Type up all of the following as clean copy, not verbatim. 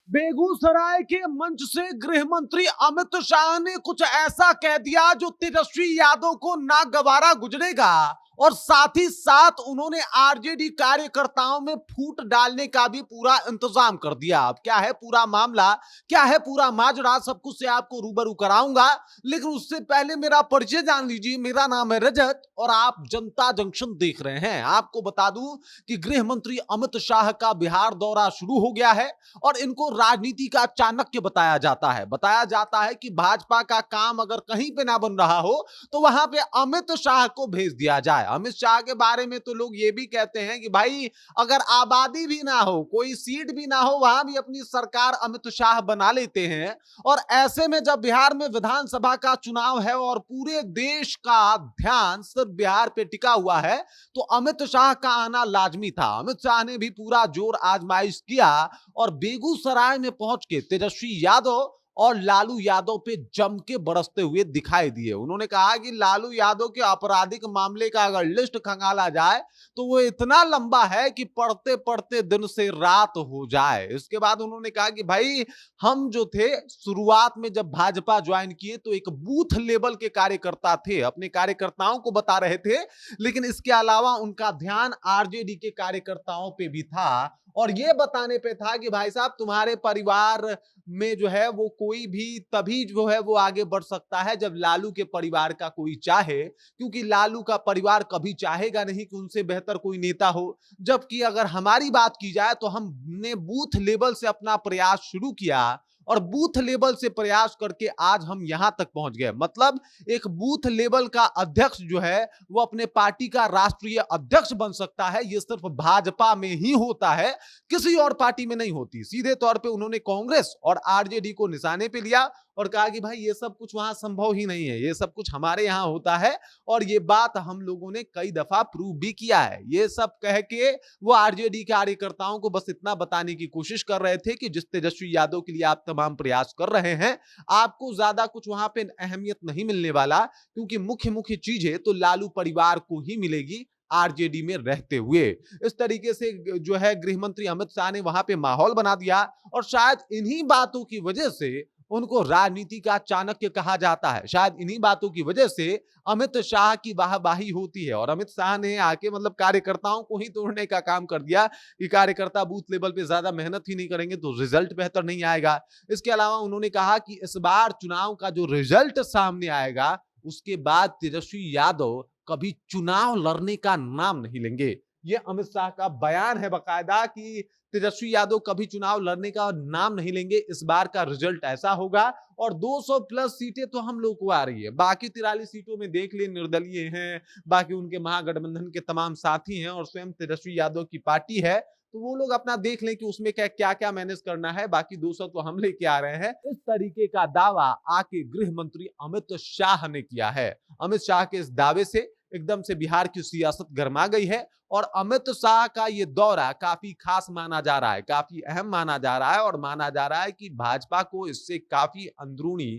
बेगूसराय के मंच से गृह मंत्री अमित शाह ने कुछ ऐसा कह दिया जो तेजस्वी यादव को नागवारा गुजरेगा और साथ ही साथ उन्होंने आरजेडी कार्यकर्ताओं में फूट डालने का भी पूरा इंतजाम कर दिया। अब क्या है पूरा मामला, क्या है पूरा माजरा, सब कुछ से आपको रूबरू कराऊंगा, लेकिन उससे पहले मेरा परिचय जान लीजिए। मेरा नाम है रजत और आप जनता जंक्शन देख रहे हैं। आपको बता दूं कि गृह मंत्री अमित शाह का बिहार दौरा शुरू हो गया है और इनको राजनीति का चाणक्य बताया जाता है। बताया जाता है कि भाजपा का काम अगर कहीं पे ना बन रहा हो तो वहां पे अमित शाह को भेज दिया जाए। अमित शाह के बारे में तो लोग ये भी कहते हैं कि भाई अगर आबादी भी ना हो, कोई सीट भी ना हो, वहां भी अपनी सरकार अमित शाह बना लेते हैं। और ऐसे में जब बिहार में विधानसभा का चुनाव है और पूरे देश का ध्यान सिर्फ बिहार पे टिका हुआ है, तो अमित शाह का आना लाजमी था। अमित शाह ने भी पूरा जोर आजमाइश किया और बेगूसराय में पहुंच के तेजस्वी यादव और लालू यादव पे जम के बरसते हुए दिखाई दिए। उन्होंने कहा कि लालू यादव के आपराधिक मामले का अगर लिस्ट खंगाला जाए तो वो इतना लंबा है कि पढ़ते पढ़ते दिन से रात हो जाए। इसके बाद उन्होंने कहा कि भाई हम जो थे शुरुआत में जब भाजपा ज्वाइन किए तो एक बूथ लेवल के कार्यकर्ता थे, अपने कार्यकर्ताओं को बता रहे थे, लेकिन इसके अलावा उनका ध्यान आरजेडी के कार्यकर्ताओं पे भी था और ये बताने पे था कि भाई साहब तुम्हारे परिवार में जो है वो कोई भी तभी जो है वो आगे बढ़ सकता है जब लालू के परिवार का कोई चाहे, क्योंकि लालू का परिवार कभी चाहेगा नहीं कि उनसे बेहतर कोई नेता हो। जबकि अगर हमारी बात की जाए तो हमने बूथ लेवल से अपना प्रयास शुरू किया और बूथ लेवल से प्रयास करके आज हम यहां तक पहुंच गए। मतलब एक बूथ लेवल का अध्यक्ष जो है वो अपने पार्टी का राष्ट्रीय अध्यक्ष बन सकता है, ये सिर्फ भाजपा में ही होता है, किसी और पार्टी में नहीं होती। सीधे तौर पे उन्होंने कांग्रेस और आरजेडी को निशाने पे लिया और कहा कि भाई ये सब कुछ वहां संभव ही नहीं है, ये सब कुछ हमारे यहां होता है। और ये बात हम लोगों ने कई दफा प्रूव भी किया है। ये सब कह के वो आरजेडी कार्यकर्ताओं को बस इतना बताने की कोशिश कर रहे थे कि जिस तेजस्वी यादव के लिए आप तमाम प्रयास कर रहे हैं, आपको ज्यादा कुछ वहां पे अहमियत नहीं मिलने वाला, क्योंकि मुख्य मुख्य चीजें तो लालू परिवार को ही मिलेगी आरजेडी में रहते हुए। इस तरीके से जो है गृह मंत्री अमित शाह ने वहां पे माहौल बना दिया और शायद इन्हीं बातों की वजह से उनको राजनीति का चाणक्य कहा जाता है। शायद इन्हीं बातों की वजह से अमित शाह की वाहवाही होती है और अमित शाह ने आके मतलब कार्यकर्ताओं को ही तोड़ने का काम कर दिया कि कार्यकर्ता बूथ लेवल पे ज्यादा मेहनत ही नहीं करेंगे तो रिजल्ट बेहतर नहीं आएगा। इसके अलावा उन्होंने कहा कि इस बार चुनाव का जो रिजल्ट सामने आएगा उसके बाद तेजस्वी यादव कभी चुनाव लड़ने का नाम नहीं लेंगे। ये अमित शाह का बयान है बकायदा कि तेजस्वी यादव कभी चुनाव लड़ने का नाम नहीं लेंगे। इस बार का रिजल्ट ऐसा होगा और 200 प्लस सीटें तो हम लोग को आ रही है। बाकी 43 सीटों में देख लिए निर्दलीय हैं, बाकी उनके महागठबंधन के तमाम साथी हैं और स्वयं तेजस्वी यादव की पार्टी है, तो वो लोग अपना देख लें कि उसमें क्या क्या मैनेज करना है। बाकी 200 तो हम लेके आ रहे हैं। इस तरीके का दावा आके गृह मंत्री अमित शाह ने किया है। अमित शाह के इस दावे से एकदम से बिहार की सियासत गर्मा गई है और अमित शाह का ये दौरा काफी खास माना जा रहा है, काफी अहम माना जा रहा है और माना जा रहा है कि भाजपा को इससे काफी अंदरूनी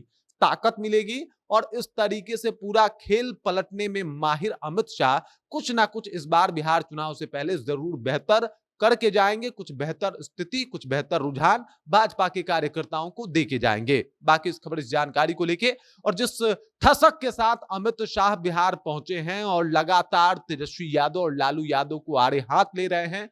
ताकत मिलेगी और इस तरीके से पूरा खेल पलटने में माहिर अमित शाह कुछ ना कुछ इस बार बिहार चुनाव से पहले जरूर बेहतर करके जाएंगे। कुछ बेहतर स्थिति, कुछ बेहतर रुझान भाजपा के कार्यकर्ताओं को देके जाएंगे। बाकी इस खबर, इस जानकारी को लेके और जिस थसक के साथ अमित शाह बिहार पहुंचे हैं और लगातार तेजस्वी यादव और लालू यादव को आड़े हाथ ले रहे हैं,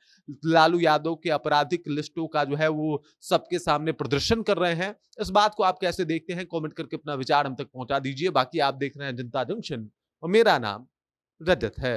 लालू यादव के आपराधिक लिस्टों का जो है वो सबके सामने प्रदर्शन कर रहे हैं, इस बात को आप कैसे देखते हैं? कमेंट करके अपना विचार हम तक पहुंचा दीजिए। बाकी आप देख रहे हैं जनता जंक्शन और मेरा नाम रजत है।